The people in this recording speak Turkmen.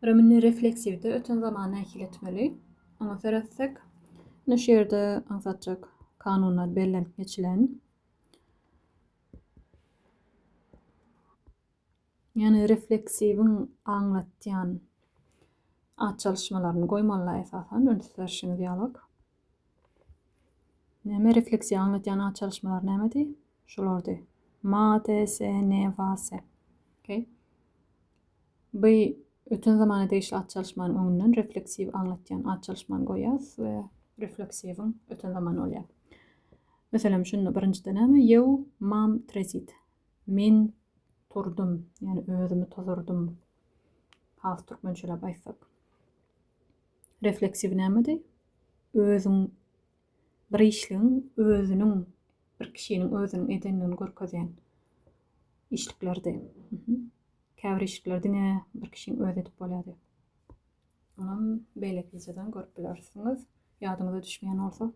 Ramini refleksivde öten zamanı äkiletmeli. Oňa seretsek, bu şerde aňsatjak kanunlar bellenip geçilen. Yani refleksiwin aňlatýan at çalışmalaryny goýmaly esasan öňsüzlerşiňiz ýalyk. Näme refleksiýa aňlatýan at çalışmalar nämedi? Şolardy. MATSNVS. Okay. Bu öten zamana değişli at çalışmanyň öňünden refleksiw aňlatýan at çalışmany goýas we refleksiwin öten zaman bolýar. Meselem şunu birinjide näme? Ýew mam trezit. Men turdum, yani özümü tozurdum. Has türkmençelep aýtsak. Refleksiw nämedi? Özüň bir işliň özüniň, bir kişiniň özüniň edenligini görkezýän işliklerdi. Käbir işliklerdi bir kişiň öz edip bolýardy. Onam beýle fiziýadan görüp bilersiňiz. Ýadyňyza düşmeýän bolsa.